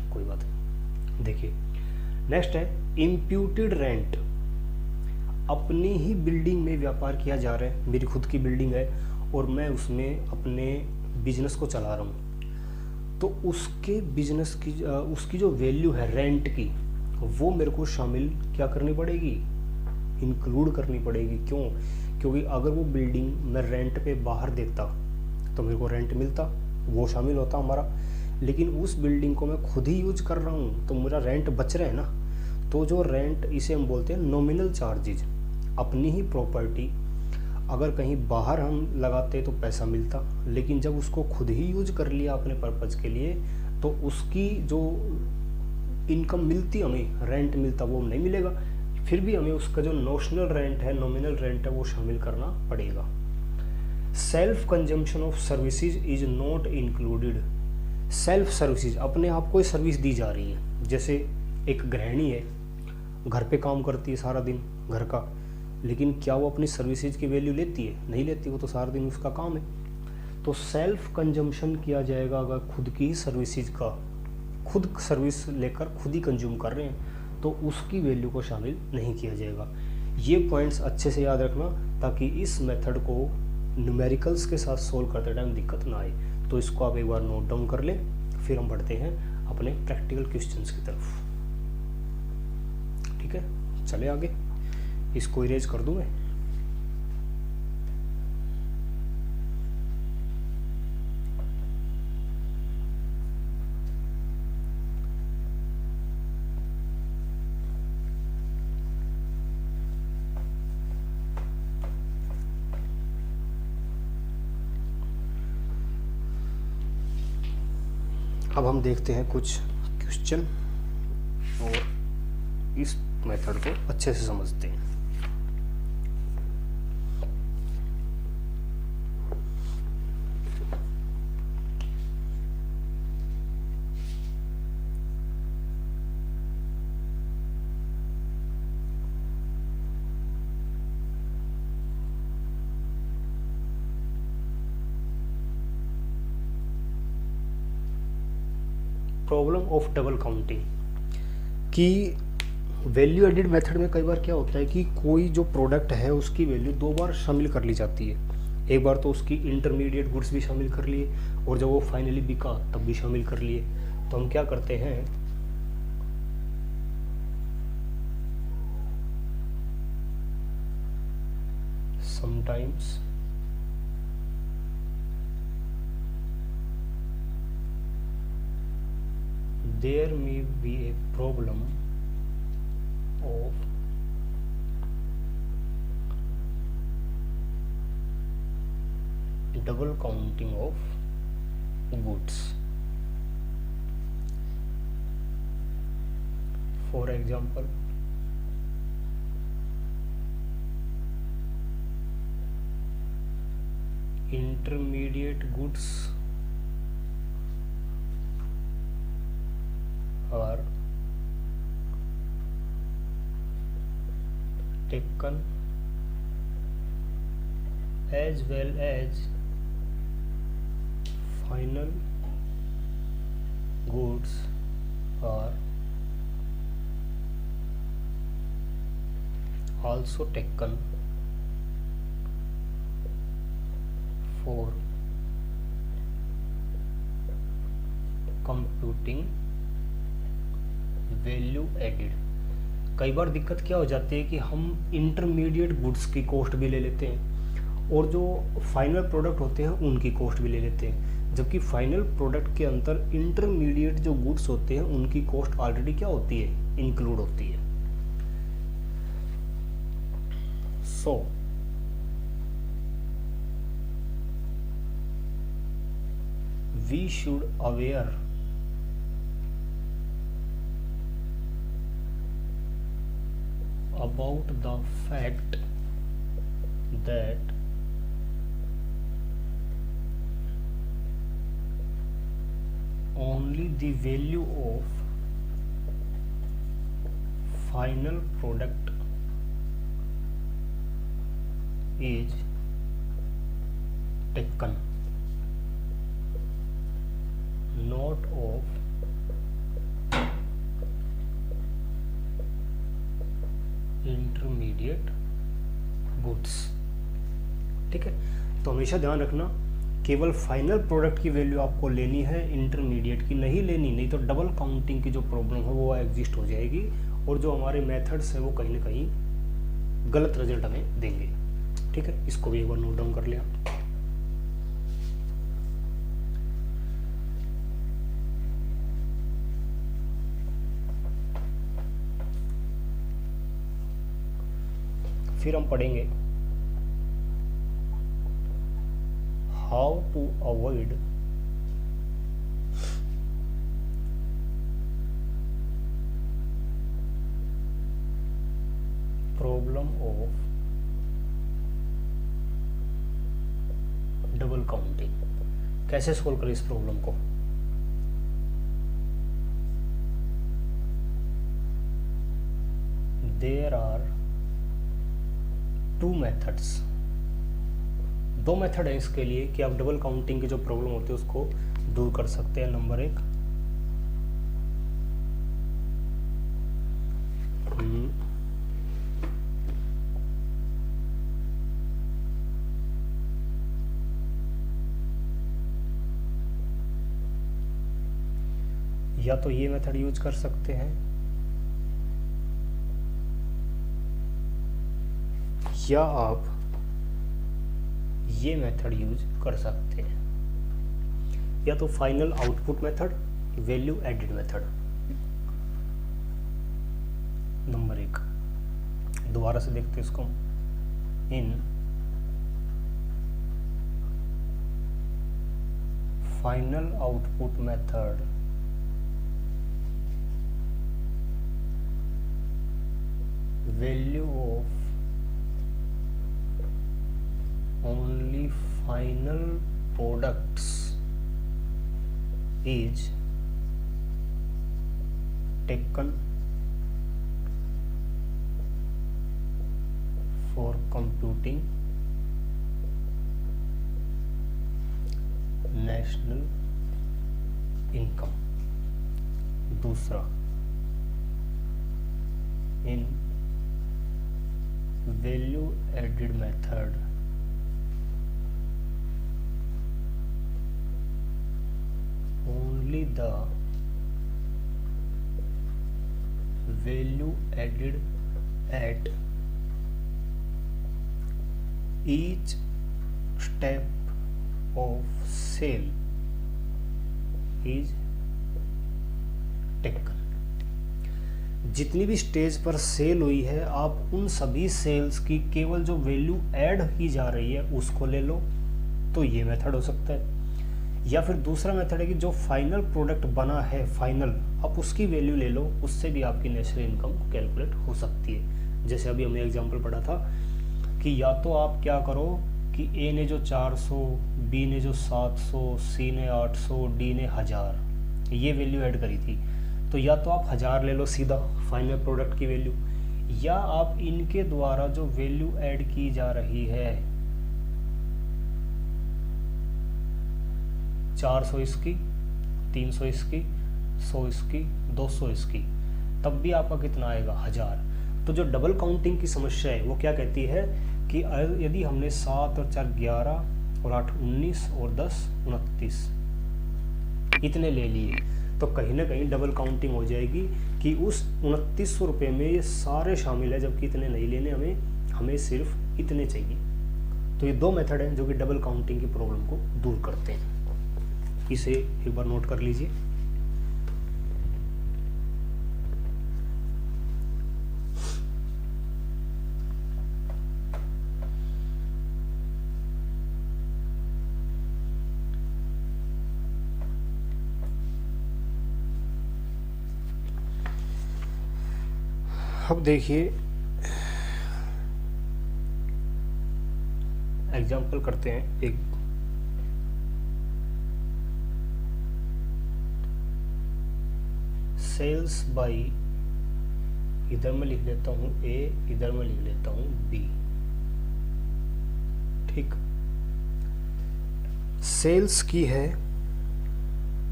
कोई बात नहीं। देखिए नेक्स्ट है इम्प्यूटेड रेंट। अपनी ही बिल्डिंग में व्यापार किया जा रहा है, मेरी खुद की बिल्डिंग है और मैं उसमें अपने बिजनेस को चला रहा हूँ, तो उसके बिजनेस की उसकी जो वैल्यू है रेंट की, वो मेरे को शामिल क्या करनी पड़ेगी, इंक्लूड करनी पड़ेगी। क्यों? क्योंकि अगर वो बिल्डिंग मैं रेंट पे बाहर देता तो मेरे को रेंट मिलता, वो शामिल होता हमारा, लेकिन उस बिल्डिंग को मैं खुद ही यूज कर रहा हूँ तो मेरा रेंट बच रहा है ना। तो जो रेंट, इसे हम बोलते हैं नॉमिनल चार्जेज। अपनी ही प्रॉपर्टी अगर कहीं बाहर हम लगाते तो पैसा मिलता, लेकिन जब उसको खुद ही यूज कर लिया अपने पर्पज़ के लिए तो उसकी जो इनकम मिलती हमें, रेंट मिलता, वो नहीं मिलेगा। फिर भी हमें उसका जो नोशनल रेंट है, नॉमिनल रेंट है, वो शामिल करना पड़ेगा। Self consumption of services is not included. Self services, अपने आप को सर्विस दी जा रही है। जैसे एक गृहिणी है, घर पे काम करती है सारा दिन घर का, लेकिन क्या वो अपनी सर्विसेज की वैल्यू लेती है? नहीं लेती, वो तो सारा दिन उसका काम है। तो सेल्फ कंजम्पशन किया जाएगा अगर खुद की सर्विसेज का, खुद सर्विस लेकर खुद ही कंज्यूम कर रहे हैं तो उसकी वैल्यू को शामिल नहीं किया जाएगा। ये पॉइंट्स अच्छे से याद रखना ताकि इस मेथड को न्यूमेरिकल्स के साथ सोल्व करते टाइम दिक्कत ना आए। तो इसको आप एक बार नोट डाउन कर लें, फिर हम बढ़ते हैं अपने प्रैक्टिकल क्वेश्चंस की तरफ। ठीक है, चले आगे। इसको इरेज कर दूं मैं। अब हम देखते हैं कुछ क्वेश्चन और इस मेथड को अच्छे से समझते हैं। प्रॉब्लम ऑफ डबल काउंटिंग कि वैल्यू एडिड मेथड में कई बार क्या होता है कि कोई जो प्रोडक्ट है उसकी वैल्यू दो बार शामिल कर ली जाती है। एक बार तो उसकी इंटरमीडिएट गुड्स भी शामिल कर लिए और जब वो फाइनली बिका तब भी शामिल कर लिए। तो हम क्या करते हैं, sometimes there may be a problem of double counting of goods. For example, intermediate goods are taken as well as final goods are also taken for computing value added. कई बार दिक्कत क्या हो जाती है कि हम इंटरमीडिएट गुड्स की cost भी ले लेते हैं और जो फाइनल प्रोडक्ट होते हैं उनकी कॉस्ट भी ले लेते हैं, जबकि फाइनल प्रोडक्ट के अंदर इंटरमीडिएट जो गुड्स होते हैं उनकी कॉस्ट ऑलरेडी क्या होती है, इंक्लूड होती है। So we should aware about the fact that only the value of final product is taken, not of intermediate goods. ठीक है, तो हमेशा ध्यान रखना केवल फाइनल प्रोडक्ट की वैल्यू आपको लेनी है, इंटरमीडिएट की नहीं लेनी, नहीं तो डबल काउंटिंग की जो प्रॉब्लम है वो एग्जिस्ट हो जाएगी और जो हमारे मेथड्स हैं वो कहीं ना कहीं गलत रिजल्ट हमें देंगे। ठीक है, इसको भी एक बार नोट डाउन कर लिया। फिर हम पढ़ेंगे how to avoid problem of double counting. कैसे सोल्व करें इस प्रॉब्लम को? देयर आर टू मेथड्स, दो मेथड है इसके लिए कि आप डबल काउंटिंग की जो प्रॉब्लम होती है उसको दूर कर सकते हैं। नंबर एक, या तो ये मेथड यूज कर सकते हैं या आप ये मेथड यूज कर सकते हैं, या तो final output method, value added method. Number एक, दोबारा से देखते हैं इसको। In final output method value of only final products is taken for computing national income। दूसरा, in value added method only the value added at each step of sale is taken। जितनी भी stage पर cell हुई है आप उन सभी sales की केवल जो वैल्यू ऐड की जा रही है उसको ले लो, तो ये मेथड हो सकता है। या फिर दूसरा मेथड है कि जो फाइनल प्रोडक्ट बना है फाइनल, आप उसकी वैल्यू ले लो, उससे भी आपकी नेशनल इनकम कैलकुलेट हो सकती है। जैसे अभी हमने एग्जांपल पढ़ा था कि या तो आप क्या करो कि ए ने जो 400, बी ने जो 700, सी ने 800, डी ने 1000 ये वैल्यू ऐड करी थी, तो या तो आप 1000 ले लो सीधा फाइनल प्रोडक्ट की वैल्यू, या आप इनके द्वारा जो वैल्यू ऐड की जा रही है 400 इसकी, 300 इसकी, 100 इसकी, 200 इसकी, तब भी आपका कितना आएगा 1000। तो जो डबल काउंटिंग की समस्या है वो क्या कहती है कि यदि हमने 7 और 4 11 और 8 19 और 10 29 इतने ले लिए, तो कहीं ना कहीं डबल काउंटिंग हो जाएगी कि उस 2900 रुपये में ये सारे शामिल है, जबकि इतने नहीं लेने, हमें सिर्फ इतने चाहिए। तो ये दो मेथड हैं जो कि डबल काउंटिंग की प्रॉब्लम को दूर करते हैं। इसे एक बार नोट कर लीजिए। अब देखिए एग्जाम्पल करते हैं एक। सेल्स बाई, इधर मैं लिख लेता हूँ ए, इधर मैं लिख लेता हूँ बी। ठीक, सेल्स की है,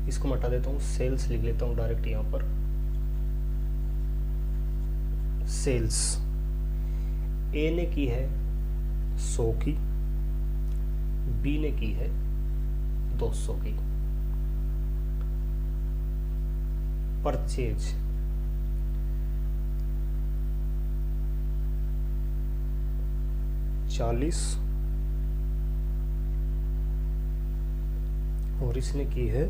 इसको मैं हटा देता हूँ, सेल्स लिख लेता हूँ डायरेक्ट यहाँ पर। सेल्स ए ने की है 100 की, बी ने की है 200 की। परचेज $40 और इसने की है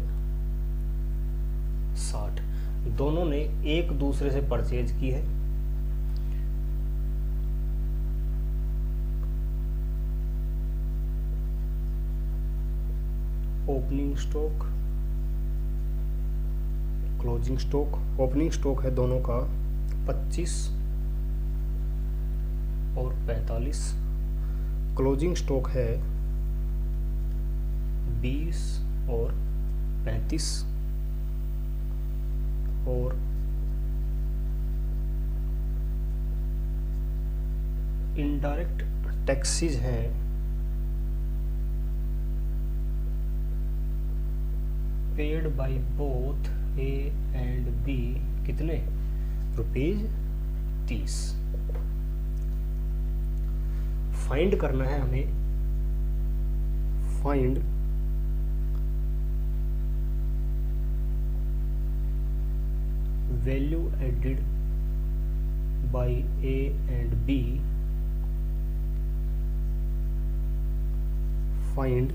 60। दोनों ने एक दूसरे से परचेज की है। Opening stock, closing stock. Opening stock है दोनों का 25 और 45। क्लोजिंग स्टॉक है 20 और 35। और इनडायरेक्ट टैक्सेस हैं paid by both A and B, कितने ₹30। फाइंड करना है हमें, find value added by A and B, find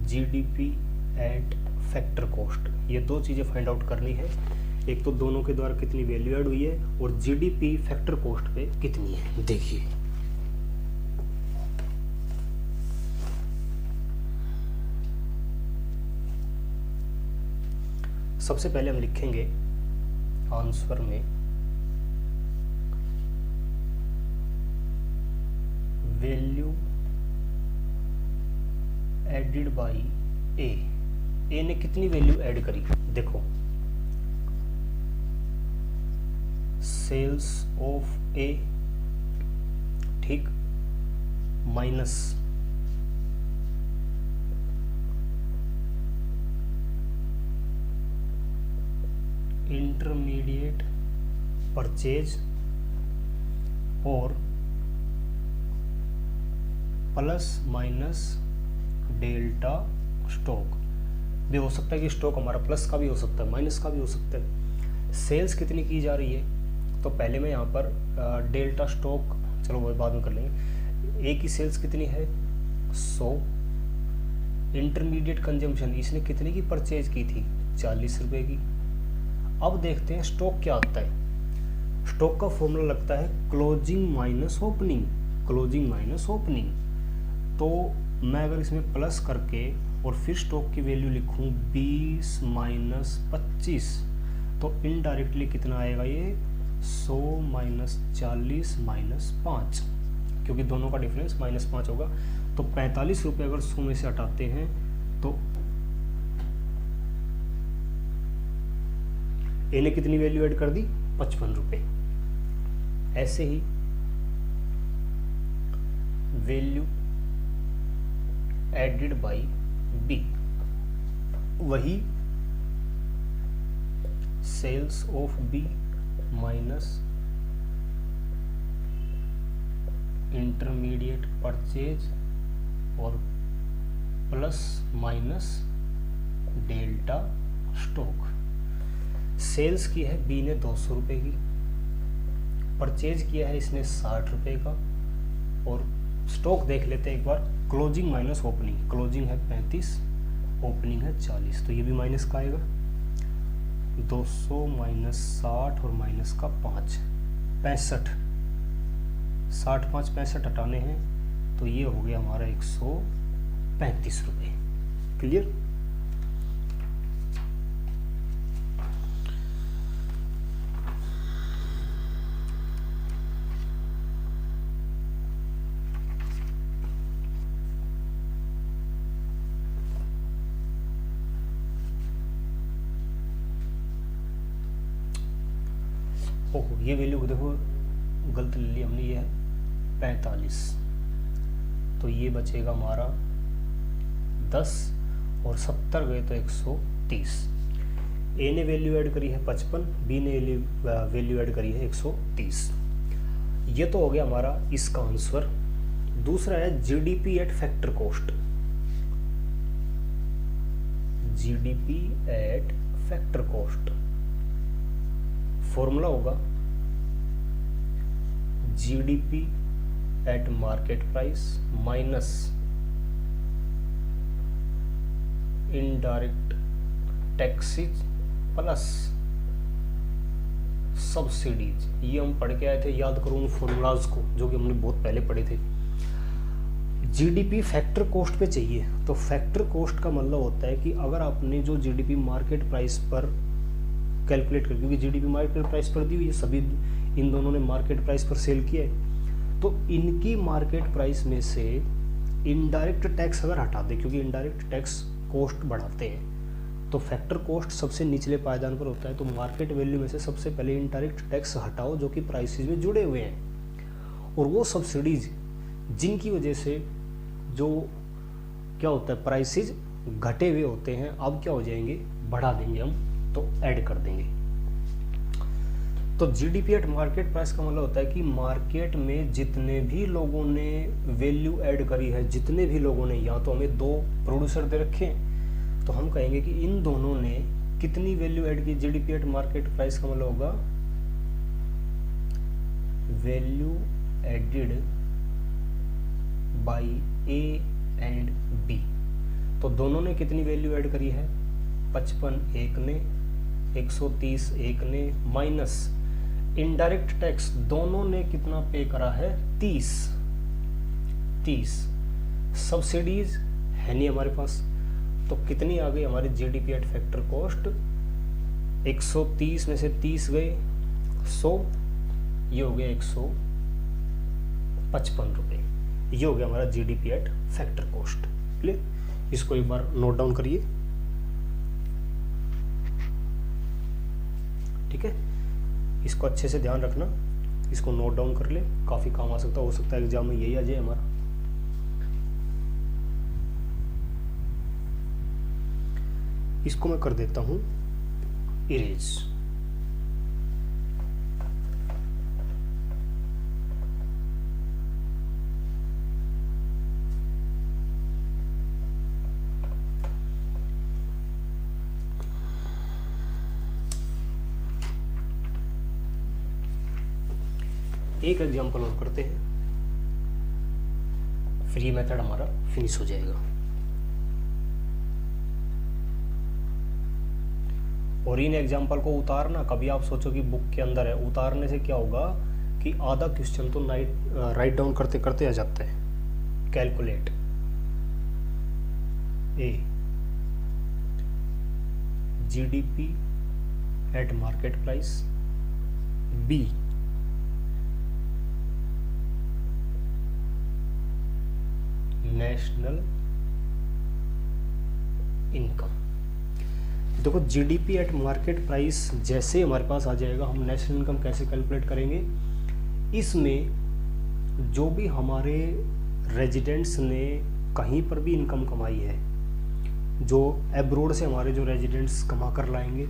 GDP at factor cost. ये दो चीज़ें फाइंड आउट करनी है, एक तो दोनों के द्वारा कितनी वैल्यू ऐड हुई है और जीडीपी फैक्टर कॉस्ट पे कितनी है। देखिए सबसे पहले हम लिखेंगे आंसर में वैल्यू एडेड बाय ए ने कितनी वैल्यू ऐड करी, देखो सेल्स ऑफ ए, ठीक, माइनस इंटरमीडिएट परचेज और प्लस माइनस डेल्टा स्टॉक। भी हो सकता है कि स्टॉक हमारा प्लस का भी हो सकता है, माइनस का भी हो सकता है। सेल्स कितनी की जा रही है, तो पहले मैं यहाँ पर डेल्टा स्टॉक, चलो वो बाद में कर लेंगे। ए की सेल्स कितनी है 100। इंटरमीडिएट कंजम्पशन इसने कितने की परचेज की थी 40 रुपये की। अब देखते हैं स्टॉक क्या आता है। स्टॉक का फॉर्मूला लगता है closing minus opening, closing minus opening. तो मैं अगर इसमें प्लस करके और फिर स्टॉक की वैल्यू लिखूं 20 माइनस 25, तो इनडायरेक्टली कितना आएगा ये 100 माइनस 40 माइनस 5, क्योंकि दोनों का डिफरेंस -5 होगा। तो 45 रुपये अगर 100 में से हटाते हैं तो ए ने कितनी वैल्यू ऐड कर दी 55 रुपये। ऐसे ही वैल्यू एडेड बाय बी, वही sales of B minus intermediate purchase और plus minus delta stock. Sales की है बी ने 200 रुपये की, परचेज किया है इसने 60 रुपये का, और स्टॉक देख लेते हैं एक बार। क्लोजिंग माइनस ओपनिंग, क्लोजिंग है 35, ओपनिंग है 40, तो ये भी माइनस का आएगा। 200 माइनस 60 और माइनस का 5, 65, 60 5 65 हटाने हैं, तो ये हो गया हमारा 135 रुपये। क्लियर। ओहो, ये वैल्यू को देखो गलत ले ली हमने, ये है 45, तो ये बचेगा हमारा 10 और 70 गए तो 130। ए ने वैल्यू ऐड करी है 55, बी ने वैल्यू ऐड करी है 130। ये तो हो गया हमारा इसका आंसर। दूसरा है GDP at factor cost. GDP at factor cost formula होगा GDP at market price minus indirect taxes plus subsidies. ये हम पढ़ के आए थे, याद करो उन फॉर्मूलाज को जो कि हमने बहुत पहले पढ़े थे। जीडीपी फैक्टर कॉस्ट पे चाहिए, तो फैक्टर कॉस्ट का मतलब होता है कि अगर आपने जो जीडीपी मार्केट प्राइस पर कैलकुलेट कर, क्योंकि जीडीपी मार्केट प्राइस पर दी हुई है, सभी इन दोनों ने मार्केट प्राइस पर सेल किया है, तो इनकी मार्केट प्राइस में से इनडायरेक्ट टैक्स अगर हटा दे, क्योंकि इनडायरेक्ट टैक्स कॉस्ट बढ़ाते हैं, तो फैक्टर कॉस्ट सबसे निचले पायदान पर होता है। तो मार्केट वैल्यू में से सबसे पहले इनडायरेक्ट टैक्स हटाओ जो कि प्राइसेस में जुड़े हुए हैं, और वो सब्सिडीज जिनकी वजह से जो क्या होता है प्राइसेस घटे हुए होते हैं, अब क्या हो जाएंगे, बढ़ा देंगे हम, तो ऐड कर देंगे। तो जीडीपी एट मार्केट प्राइस का मतलब होता है कि मार्केट में जितने भी लोगों ने वैल्यू ऐड करी है, जितने भी लोगों ने, या तो हमें दो प्रोड्यूसर दे रखे हैं, तो हम कहेंगे कि इन दोनों ने कितनी वैल्यू ऐड की। जीडीपी एट मार्केट प्राइस का मतलब होगा value added by A and B. तो दोनों ने कितनी वैल्यू ऐड करी है, 55 एक ने, 130 एक ने, माइनस इनडायरेक्ट टैक्स दोनों ने कितना पे करा है, 30। सब्सिडीज है नहीं हमारे पास, तो कितनी आ गई हमारी जीडीपी एट फैक्टर कॉस्ट, 130 में से 30 गए 100, ये हो गया 155 रुपये। ये हो गया हमारा GDP at factor cost. Clear, इसको एक बार नोट डाउन करिए। ठीक है, इसको अच्छे से ध्यान रखना, इसको नोट डाउन कर ले, काफी काम आ सकता, हो सकता है एग्जाम में यही आ जाए हमारा। इसको मैं कर देता हूं इरेज। एक एग्जांपल और करते हैं, फिर ये मेथड हमारा फिनिश हो जाएगा। और इन एग्जाम्पल को उतारना, कभी आप सोचो कि बुक के अंदर है, उतारने से क्या होगा कि आधा क्वेश्चन तो राइट डाउन करते करते आ जाता है। Calculate A GDP at market price, B national income. देखो जीडीपी एट मार्केट प्राइस जैसे हमारे पास आ जाएगा, हम नेशनल इनकम कैसे कैलकुलेट करेंगे, इसमें जो भी हमारे रेजिडेंट्स ने कहीं पर भी इनकम कमाई है, जो एब्रोड से हमारे जो रेजिडेंट्स कमा कर लाएंगे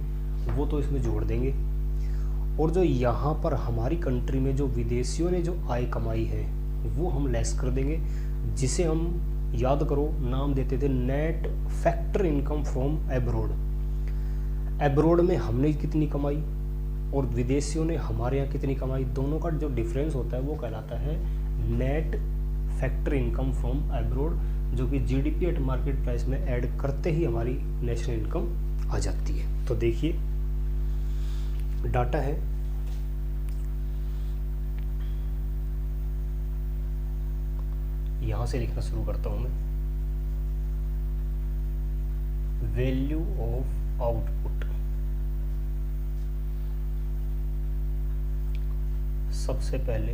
वो तो इसमें जोड़ देंगे, और जो यहाँ पर हमारी कंट्री में जो विदेशियों ने जो आय कमाई है वो हम लेस कर देंगे, जिसे हम याद करो नाम देते थे net factor income from abroad. Abroad में हमने कितनी कमाई और विदेशियों ने हमारे यहाँ कितनी कमाई, दोनों का जो डिफरेंस होता है वो कहलाता है net factor income from abroad, जो कि जीडीपी एट मार्केट प्राइस में ऐड करते ही हमारी नेशनल इनकम आ जाती है। तो देखिए डाटा है, यहां से लिखना शुरू करता हूं मैं। वैल्यू ऑफ आउटपुट, सबसे पहले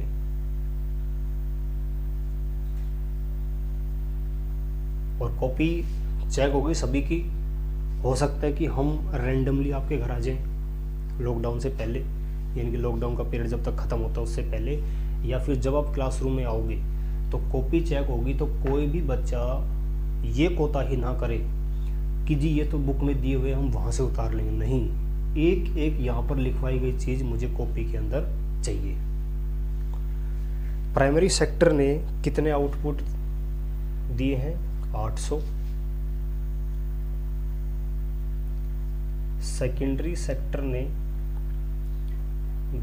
और कॉपी चेक हो गई सभी की। हो सकता है कि हम रैंडमली आपके घर आ जाएं लॉकडाउन से पहले, यानी कि लॉकडाउन का पीरियड जब तक ख़त्म होता है उससे पहले, या फिर जब आप क्लासरूम में आओगे तो कॉपी चेक होगी। तो कोई भी बच्चा ये कोताही ना करे कि जी ये तो बुक में दिए हुए हम वहाँ से उतार लेंगे, नहीं, एक एक यहाँ पर लिखवाई गई चीज़ मुझे कॉपी के अंदर चाहिए। प्राइमरी सेक्टर ने कितने आउटपुट दिए हैं? 800। सेकेंडरी सेक्टर ने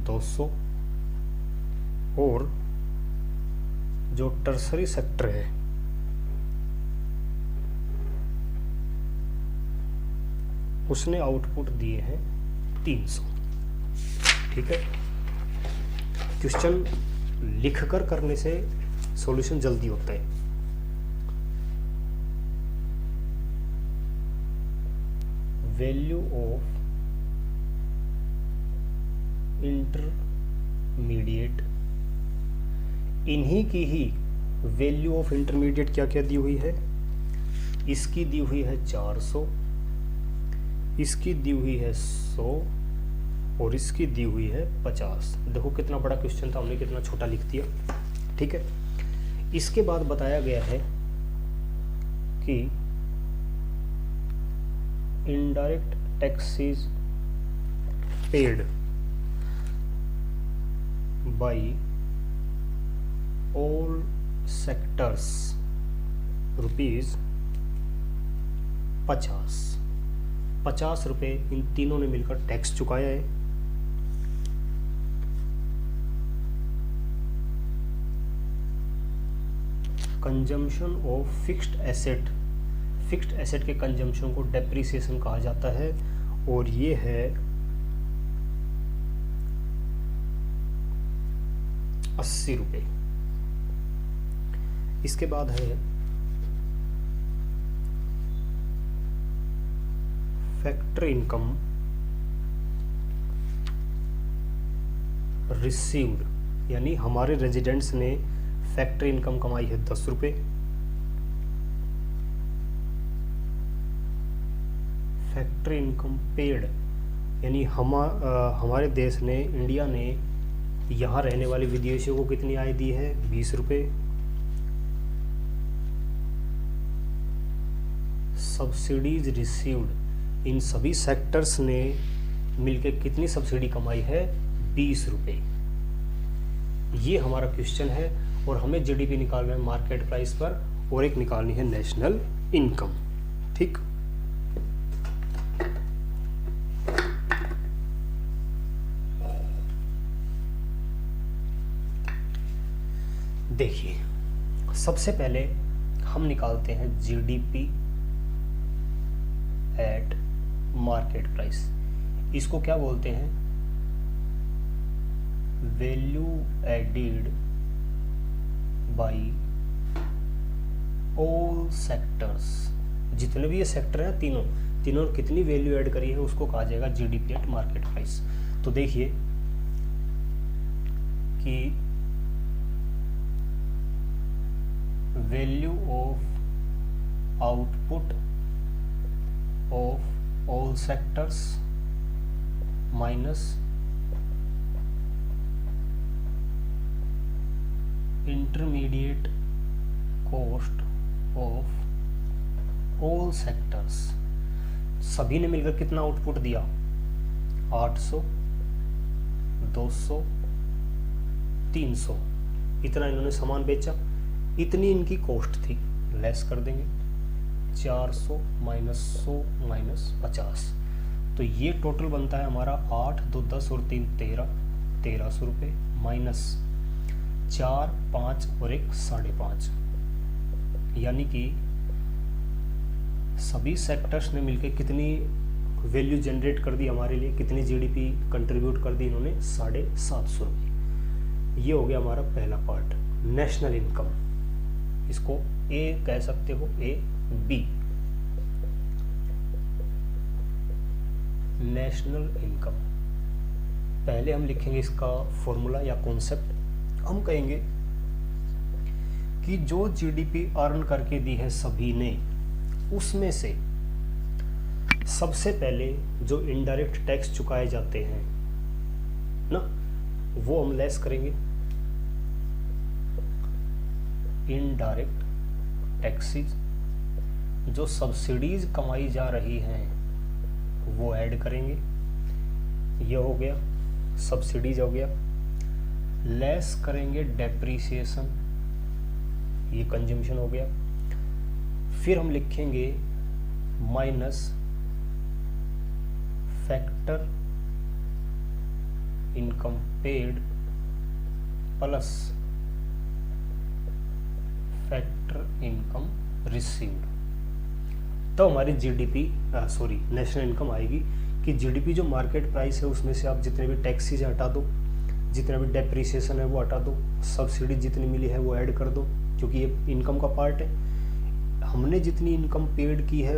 200 और जो टर्सरी सेक्टर है उसने आउटपुट दिए हैं 300। ठीक है, क्वेश्चन लिखकर करने से सॉल्यूशन जल्दी होता है। वैल्यू ऑफ इंटरमीडिएट, इन्हीं की ही वैल्यू ऑफ इंटरमीडिएट क्या क्या दी हुई है? इसकी दी हुई है 400, इसकी दी हुई है 100 और इसकी दी हुई है 50। देखो कितना बड़ा क्वेश्चन था, हमने कितना छोटा लिख दिया। ठीक है, इसके बाद बताया गया है कि indirect taxes paid by all sectors ₹50 रुपये इन तीनों ने मिलकर टैक्स चुकाया है। Consumption of fixed asset, fixed asset के कंजम्पशन को डेप्रिसिएशन कहा जाता है और ये है 80 रुपये। इसके बाद है फैक्ट्री इनकम रिसीव्ड, यानी हमारे रेजिडेंट्स ने फैक्ट्री इनकम कमाई है 10 रुपये। फैक्ट्री इनकम पेड, यानी हमारे देश ने, इंडिया ने यहाँ रहने वाले विदेशियों को कितनी आय दी है? 20 रुपये। सब्सिडीज रिसीव्ड, इन सभी सेक्टर्स ने मिलकर कितनी सब्सिडी कमाई है? 20 रुपये। ये हमारा क्वेश्चन है और हमें जीडीपी निकालना है मार्केट प्राइस पर और एक निकालनी है नेशनल इनकम। ठीक, देखिए सबसे पहले हम निकालते हैं जीडीपी एट मार्केट प्राइस। इसको क्या बोलते हैं? Value added by all sectors, जितने भी ये सेक्टर हैं तीनों कितनी वैल्यू ऐड करी है उसको कहा जाएगा जीडीपी एट मार्केट प्राइस। तो देखिए कि value of output of all sectors minus intermediate cost of all sectors, सभी ने मिलकर कितना आउटपुट दिया? 800, 200, 300। इतना इन्होंने सामान बेचा, इतनी इनकी कॉस्ट थी, लेस कर देंगे 400 माइनस 100 माइनस 50। तो ये टोटल बनता है हमारा 8, 2, 10 और 3, 1300 रुपये माइनस 4, 5 और 1, 5.5। यानी कि सभी सेक्टर्स ने मिलकर कितनी वैल्यू जनरेट कर दी हमारे लिए, कितनी जीडीपी कंट्रीब्यूट कर दी इन्होंने? 750 रुपये। ये हो गया हमारा पहला पार्ट, नेशनल इनकम। इसको ए कह सकते हो, ए बी, नेशनल इनकम। पहले हम लिखेंगे इसका फॉर्मूला या कॉन्सेप्ट। हम कहेंगे कि जो जीडीपी अर्न करके दी है सभी ने, उसमें से सबसे पहले जो इनडायरेक्ट टैक्स चुकाए जाते हैं ना, वो हम लेस करेंगे। इनडायरेक्ट टैक्सेस जो सब्सिडीज कमाई जा रही हैं वो ऐड करेंगे, ये हो गया सब्सिडीज हो गया। लेस करेंगे डेप्रीसिएशन, ये कंजम्पशन हो गया। फिर हम लिखेंगे minus factor income paid plus factor income received. तो हमारी जीडीपी नेशनल इनकम आएगी कि जीडीपी जो मार्केट प्राइस है उसमें से आप जितने भी टैक्सेज हटा दो, जितना भी डेप्रीसिएशन है वो हटा दो, सब्सिडी जितनी मिली है वो ऐड कर दो, क्योंकि ये इनकम का पार्ट है। हमने जितनी इनकम पेड की है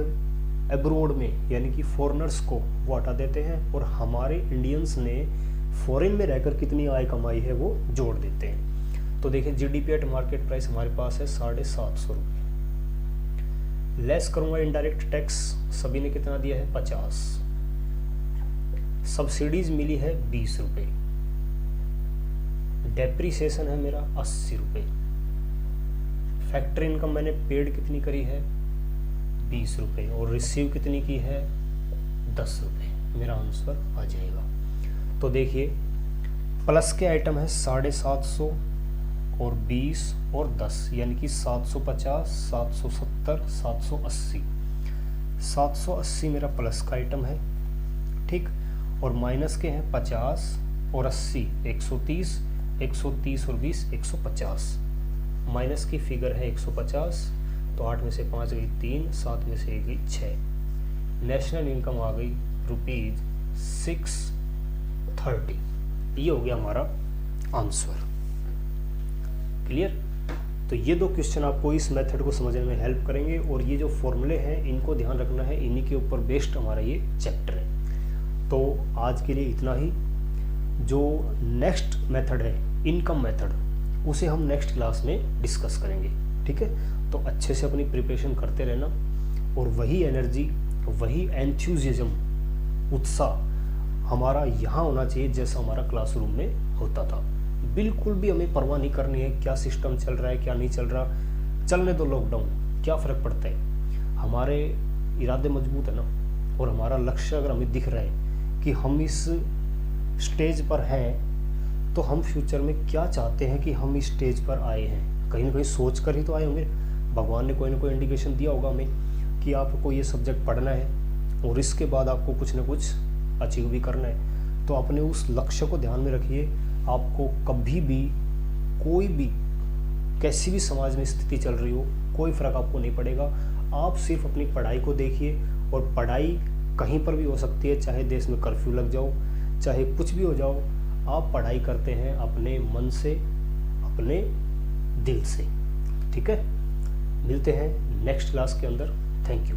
एब्रोड में यानी कि फॉरेनर्स को, वो हटा देते हैं, और हमारे इंडियंस ने फॉरेन में रहकर कितनी आय कमाई है वो जोड़ देते हैं। तो देखिए जीडीपी एट मार्केट प्राइस हमारे पास है 750 रुपये। लेस करूंगा इनडायरेक्ट टैक्स, सभी ने कितना दिया है 50। सब्सिडीज मिली है 20 रुपये। डेप्रीसिएशन है मेरा 80 रुपये। फैक्टर इनकम मैंने पेड कितनी करी है 20 रुपये, और रिसीव कितनी की है 10 रुपये। मेरा आंसर आ जाएगा। तो देखिए प्लस के आइटम है 750 और 20 और 10, यानी कि 750, 770, 780। 780 मेरा प्लस का आइटम है, ठीक। और माइनस के हैं 50 और 80, 130, 130 और 20, 150। माइनस की फिगर है 150, तो 8 में से 5 गई 3, 7 में से 1 गई 6। नेशनल इनकम आ गई ₹630। ये हो गया हमारा आंसर। क्लियर? तो ये दो क्वेश्चन आपको इस मेथड को समझने में हेल्प करेंगे, और ये जो फॉर्मूले हैं इनको ध्यान रखना है, इन्हीं के ऊपर बेस्ड हमारा ये चैप्टर है। तो आज के लिए इतना ही। जो नेक्स्ट मेथड है इनकम मेथड, उसे हम नेक्स्ट क्लास में डिस्कस करेंगे, ठीक है। तो अच्छे से अपनी प्रिपरेशन करते रहना, और वही एनर्जी, वही एंथुसियाज्म, उत्साह हमारा यहाँ होना चाहिए जैसा हमारा क्लासरूम में होता था। बिल्कुल भी हमें परवाह नहीं करनी है क्या सिस्टम चल रहा है क्या नहीं चल रहा, चलने दो लॉकडाउन, क्या फ़र्क पड़ता है। हमारे इरादे मजबूत है ना, और हमारा लक्ष्य अगर हमें दिख रहा है कि हम इस स्टेज पर हैं, तो हम फ्यूचर में क्या चाहते हैं कि हम इस स्टेज पर आए हैं, कहीं ना कहीं सोच कर ही तो आए होंगे। भगवान ने कोई ना कोई इंडिकेशन दिया होगा हमें कि आपको ये सब्जेक्ट पढ़ना है, और इसके बाद आपको कुछ ना कुछ अचीव भी करना है। तो अपने उस लक्ष्य को ध्यान में रखिए। आपको कभी भी कोई भी कैसी भी समाज में स्थिति चल रही हो, कोई फ़र्क आपको नहीं पड़ेगा। आप सिर्फ अपनी पढ़ाई को देखिए, और पढ़ाई कहीं पर भी हो सकती है, चाहे देश में कर्फ्यू लग जाओ, चाहे कुछ भी हो जाओ, आप पढ़ाई करते हैं अपने मन से, अपने दिल से, ठीक है। मिलते हैं नेक्स्ट क्लास के अंदर। Thank you.